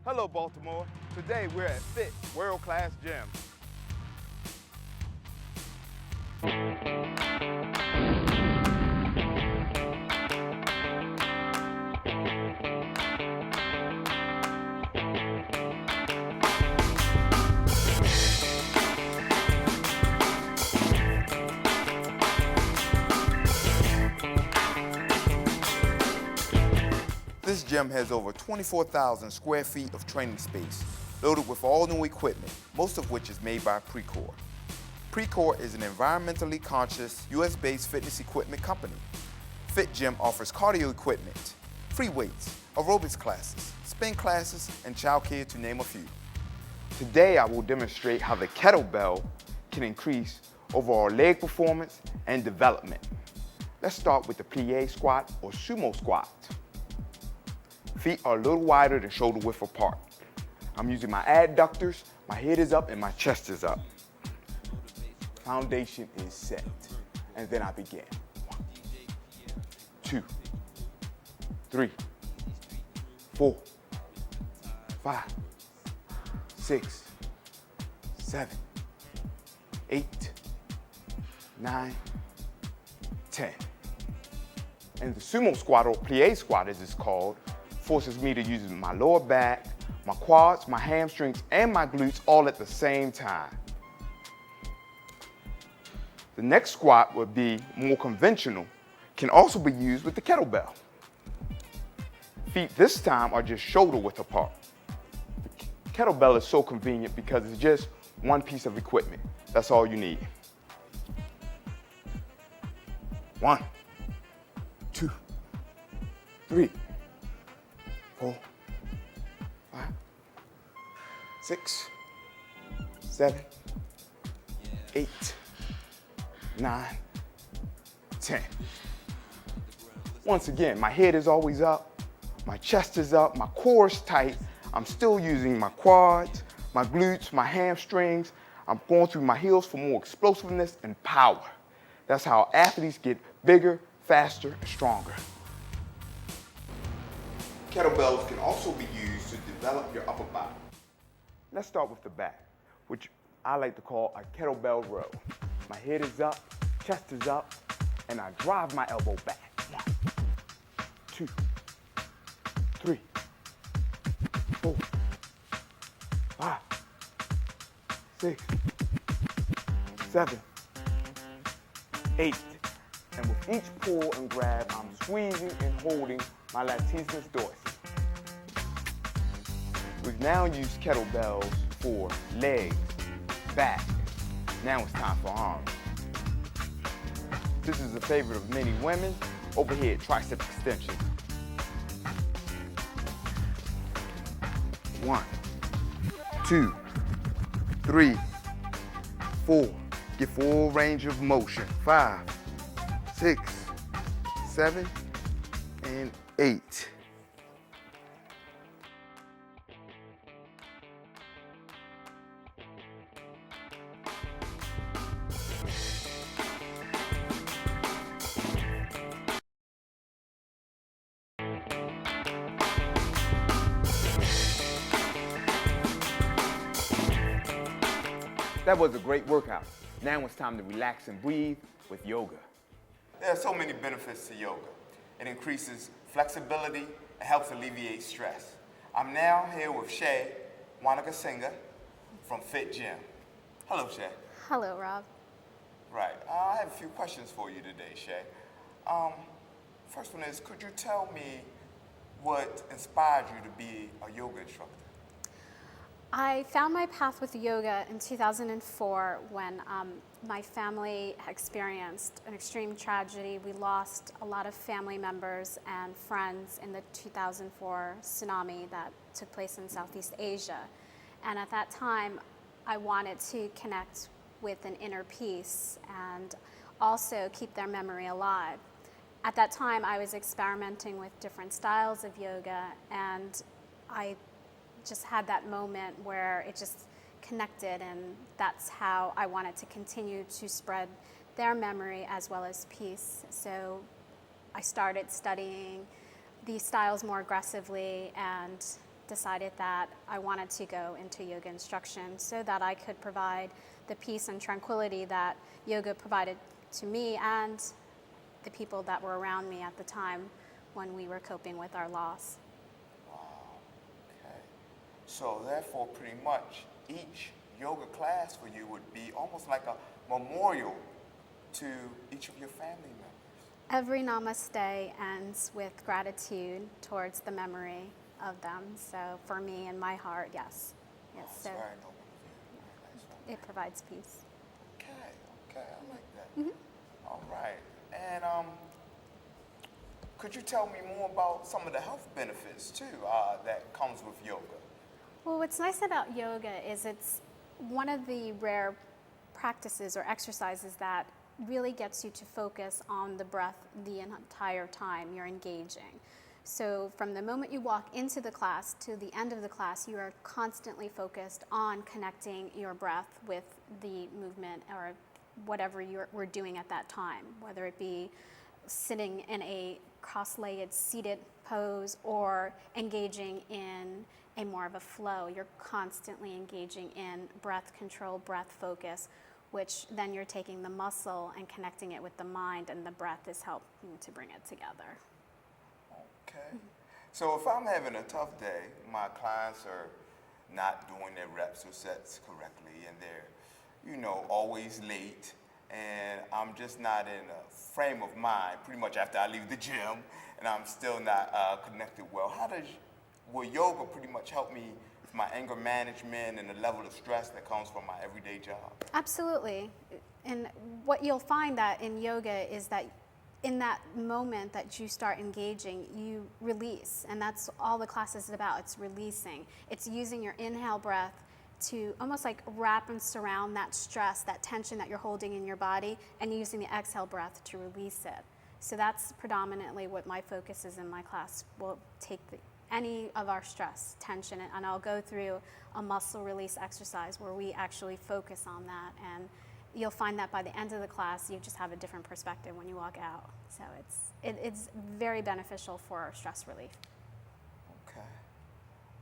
Hello, Baltimore. Today we're at Fit World Class Gym. This gym has over 24,000 square feet of training space, loaded with all new equipment, most of which is made by Precor. Precor is an environmentally conscious, US-based fitness equipment company. Fit Gym offers cardio equipment, free weights, aerobics classes, spin classes, and childcare to name a few. Today I will demonstrate how the kettlebell can increase overall leg performance and development. Let's start with the plie squat or sumo squat. Feet are a little wider than shoulder width apart. I'm using my adductors, my head is up and my chest is up. Foundation is set, and then I begin. 1, 2, 3, 4, 5, 6, 7, 8, 9, 10. And the sumo squat, or plie squat as it's called, forces me to use my lower back, my quads, my hamstrings, and my glutes all at the same time. The next squat would be more conventional, can also be used with the kettlebell. Feet this time are just shoulder width apart. The kettlebell is so convenient because it's just one piece of equipment. That's all you need. 1, 2, 3, 4, 5, 6, 7, 8, 9, 10. Once again, my head is always up, my chest is up, my core is tight. I'm still using my quads, my glutes, my hamstrings. I'm going through my heels for more explosiveness and power. That's how athletes get bigger, faster, and stronger. Kettlebells can also be used to develop your upper body. Let's start with the back, which I like to call a kettlebell row. My head is up, chest is up, and I drive my elbow back. 1, 2, 3, 4, 5, 6, 7, 8. And with each pull and grab, I'm squeezing and holding my latissimus dorsi. We've now used kettlebells for legs, back. Now it's time for arms. This is a favorite of many women, overhead tricep extension. 1, 2, 3, 4. Get full range of motion. 5, 6, 7, and 8. That was a great workout. Now it's time to relax and breathe with yoga. There are so many benefits to yoga. It increases flexibility and helps alleviate stress. I'm now here with Shay Wanakasinghe from Fit Gym. Hello, Shay. Hello, Rob. Right. I have a few questions for you today, Shay. First one is, could you tell me what inspired you to be a yoga instructor? I found my path with yoga in 2004 when my family experienced an extreme tragedy. We lost a lot of family members and friends in the 2004 tsunami that took place in Southeast Asia. And at that time, I wanted to connect with an inner peace and also keep their memory alive. At that time, I was experimenting with different styles of yoga, and I just had that moment where it just connected, and that's how I wanted to continue to spread their memory as well as peace. So I started studying these styles more aggressively, and decided that I wanted to go into yoga instruction so that I could provide the peace and tranquility that yoga provided to me and the people that were around me at the time when we were coping with our loss. Wow. Okay. So therefore, pretty much each yoga class for you would be almost like a memorial to each of your family members. Every namaste ends with gratitude towards the memory of them. So for me, in my heart, yes. Yes. That's So very noble of you. Very nice. it provides peace. Okay, I like that. All right. And could you tell me more about some of the health benefits too that comes with yoga? Well, what's nice about yoga is it's one of the rare practices or exercises that really gets you to focus on the breath the entire time you're engaging. So from the moment you walk into the class to the end of the class, you are constantly focused on connecting your breath with the movement or whatever we're doing at that time, whether it be sitting in a cross-legged seated pose or engaging in a more of a flow. You're constantly engaging in breath control, breath focus, which then you're taking the muscle and connecting it with the mind, and the breath is helping to bring it together. Okay. So if I'm having a tough day, my clients are not doing their reps or sets correctly, and they're, always late, and I'm just not in a frame of mind pretty much after I leave the gym, and I'm still not connected well. Will yoga pretty much help me with my anger management and the level of stress that comes from my everyday job? Absolutely. And what you'll find that in yoga is that in that moment that you start engaging, you release. And that's all the class is about. It's releasing. It's using your inhale breath to almost like wrap and surround that stress, that tension that you're holding in your body, and using the exhale breath to release it. So that's predominantly what my focus is in my class. We'll take any of our stress, tension, and I'll go through a muscle release exercise where we actually focus on that. And you'll find that by the end of the class, you just have a different perspective when you walk out. So it's very beneficial for our stress relief. Okay.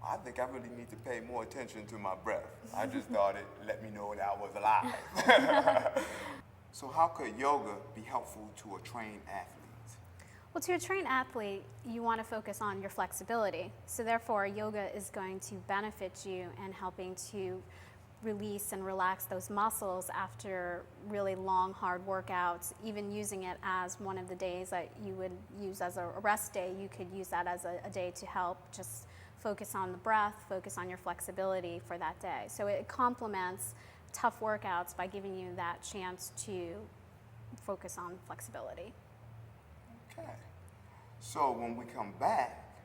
I think I really need to pay more attention to my breath. I just thought it let me know that I was alive. So how could yoga be helpful to a trained athlete? Well, to a trained athlete, you want to focus on your flexibility. So therefore, yoga is going to benefit you in helping to release and relax those muscles after really long, hard workouts. Even using it as one of the days that you would use as a rest day, you could use that as a day to help just focus on the breath, focus on your flexibility for that day. So it complements tough workouts by giving you that chance to focus on flexibility. Okay. So when we come back,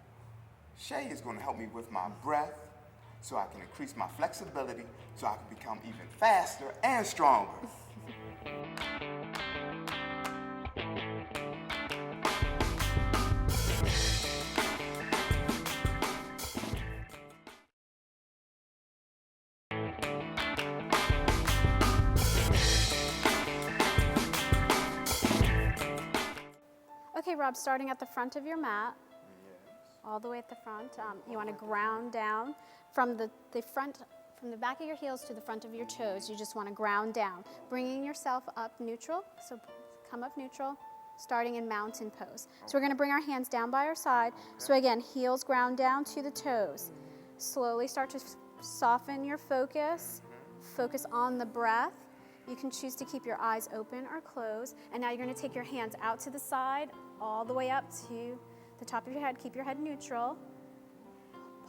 Shay is going to help me with my breath so I can increase my flexibility so I can become even faster and stronger. Okay, Rob, starting at the front of your mat, all the way at the front, you want to ground down from the back of your heels to the front of your toes. You just want to ground down, bringing yourself up neutral. So come up neutral, starting in mountain pose. So we're going to bring our hands down by our side. So again, heels ground down to the toes. Slowly start to soften your focus. Focus on the breath. You can choose to keep your eyes open or closed. And now you're going to take your hands out to the side, all the way up to the top of your head. Keep your head neutral.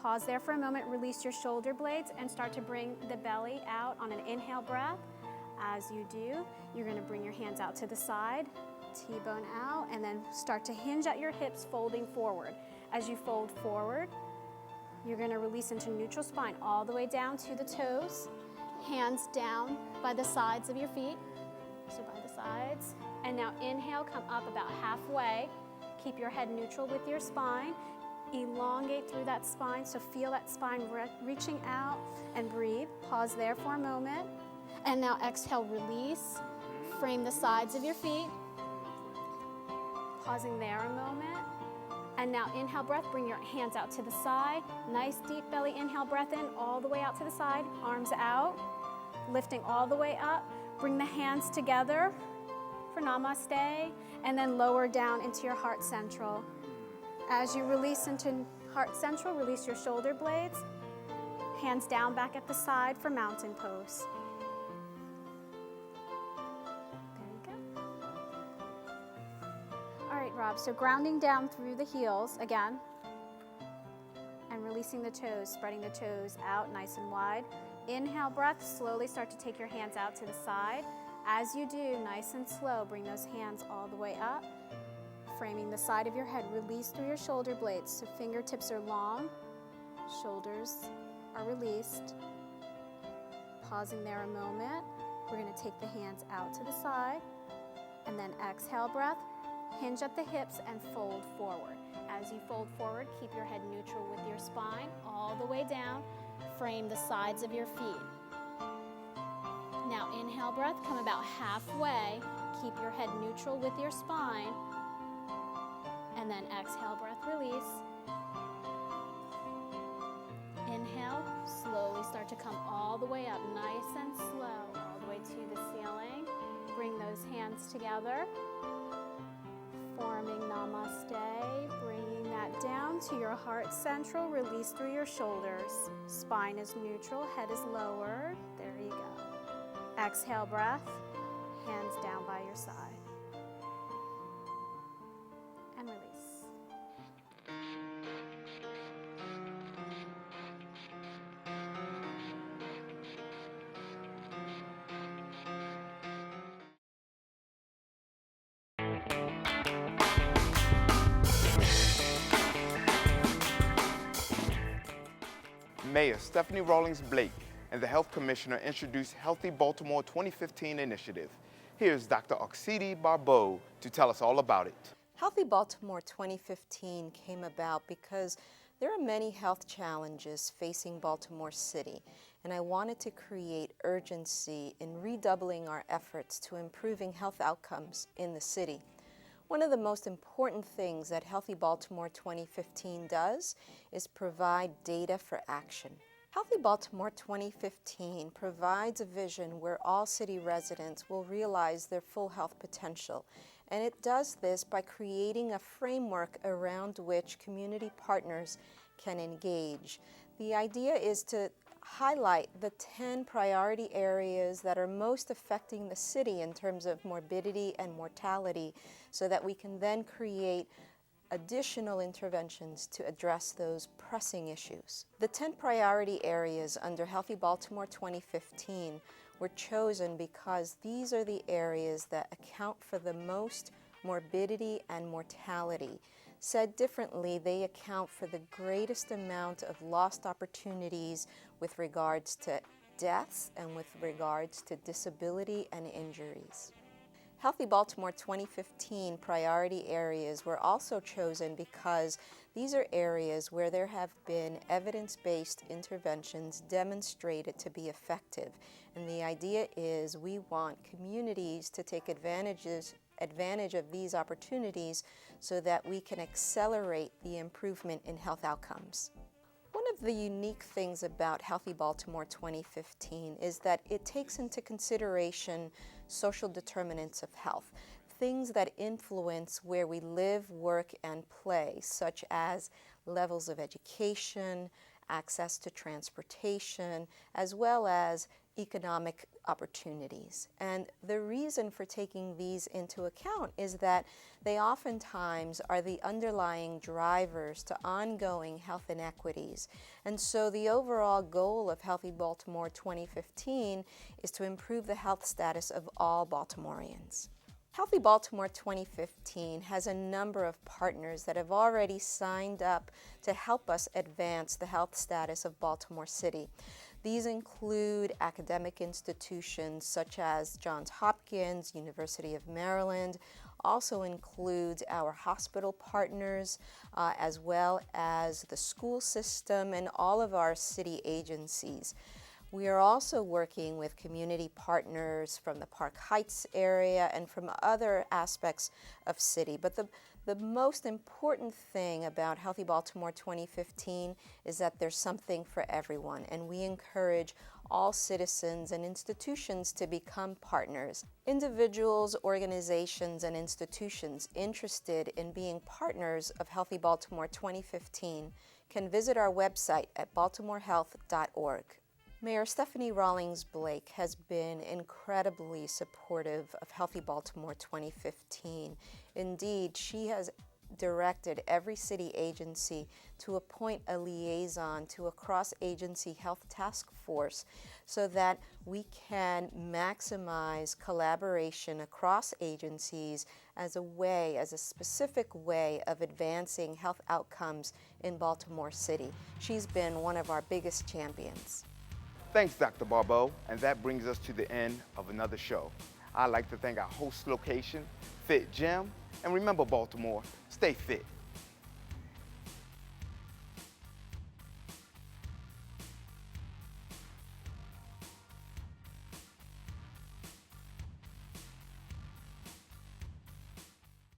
Pause there for a moment. Release your shoulder blades and start to bring the belly out on an inhale breath. As you do, you're going to bring your hands out to the side, T-bone out, and then start to hinge at your hips, folding forward. As you fold forward, you're going to release into neutral spine all the way down to the toes. Hands down by the sides of your feet, so by the sides. And now inhale, come up about halfway. Keep your head neutral with your spine. Elongate through that spine, so feel that spine reaching out, and breathe. Pause there for a moment. And now exhale, release. Frame the sides of your feet. Pausing there a moment. And now inhale breath, bring your hands out to the side. Nice deep belly inhale breath in, all the way out to the side, arms out, lifting all the way up. Bring the hands together for namaste, and then lower down into your heart central. As you release into heart central, release your shoulder blades. Hands down back at the side for mountain pose. There you go. All right, Rob, so grounding down through the heels again, and releasing the toes, spreading the toes out nice and wide. Inhale breath, slowly start to take your hands out to the side. As you do, nice and slow, bring those hands all the way up, framing the side of your head. Release through your shoulder blades, so fingertips are long, shoulders are released. Pausing there a moment, we're going to take the hands out to the side, and then exhale breath, hinge at the hips and fold forward. As you fold forward, keep your head neutral with your spine all the way down, frame the sides of your feet. Now inhale breath, come about halfway, keep your head neutral with your spine, and then exhale breath, release. Inhale, slowly start to come all the way up, nice and slow, all the way to the ceiling. Bring those hands together, forming namaste, bringing that down to your heart central, release through your shoulders. Spine is neutral, head is lowered, there you go. Exhale breath, hands down by your side. And release. Mayor Stephanie Rawlings Blake and the Health Commissioner introduced Healthy Baltimore 2015 initiative. Here's Dr. Oxidi Barbeau to tell us all about it. Healthy Baltimore 2015 came about because there are many health challenges facing Baltimore City, and I wanted to create urgency in redoubling our efforts to improving health outcomes in the city. One of the most important things that Healthy Baltimore 2015 does is provide data for action. Healthy Baltimore 2015 provides a vision where all city residents will realize their full health potential, and it does this by creating a framework around which community partners can engage. The idea is to highlight the 10 priority areas that are most affecting the city in terms of morbidity and mortality, so that we can then create additional interventions to address those pressing issues. The 10 priority areas under Healthy Baltimore 2015 were chosen because these are the areas that account for the most morbidity and mortality. Said differently, they account for the greatest amount of lost opportunities with regards to deaths and with regards to disability and injuries. Healthy Baltimore 2015 priority areas were also chosen because these are areas where there have been evidence-based interventions demonstrated to be effective. And the idea is we want communities to take advantage of these opportunities so that we can accelerate the improvement in health outcomes. One of the unique things about Healthy Baltimore 2015 is that it takes into consideration social determinants of health, things that influence where we live, work, and play, such as levels of education, access to transportation, as well as economic opportunities. And the reason for taking these into account is that they oftentimes are the underlying drivers to ongoing health inequities. And so the overall goal of Healthy Baltimore 2015 is to improve the health status of all Baltimoreans. Healthy Baltimore 2015 has a number of partners that have already signed up to help us advance the health status of Baltimore City. These include academic institutions such as Johns Hopkins, University of Maryland, also includes our hospital partners, as well as the school system and all of our city agencies. We are also working with community partners from the Park Heights area and from other aspects of city. But the most important thing about Healthy Baltimore 2015 is that there's something for everyone, and we encourage all citizens and institutions to become partners. Individuals, organizations, and institutions interested in being partners of Healthy Baltimore 2015 can visit our website at baltimorehealth.org. Mayor Stephanie Rawlings Blake has been incredibly supportive of Healthy Baltimore 2015. Indeed, she has directed every city agency to appoint a liaison to a cross-agency health task force so that we can maximize collaboration across agencies as a specific way of advancing health outcomes in Baltimore City. She's been one of our biggest champions. Thanks, Dr. Barbeau, and that brings us to the end of another show. I'd like to thank our host location, Fit Gym, and remember, Baltimore, stay fit.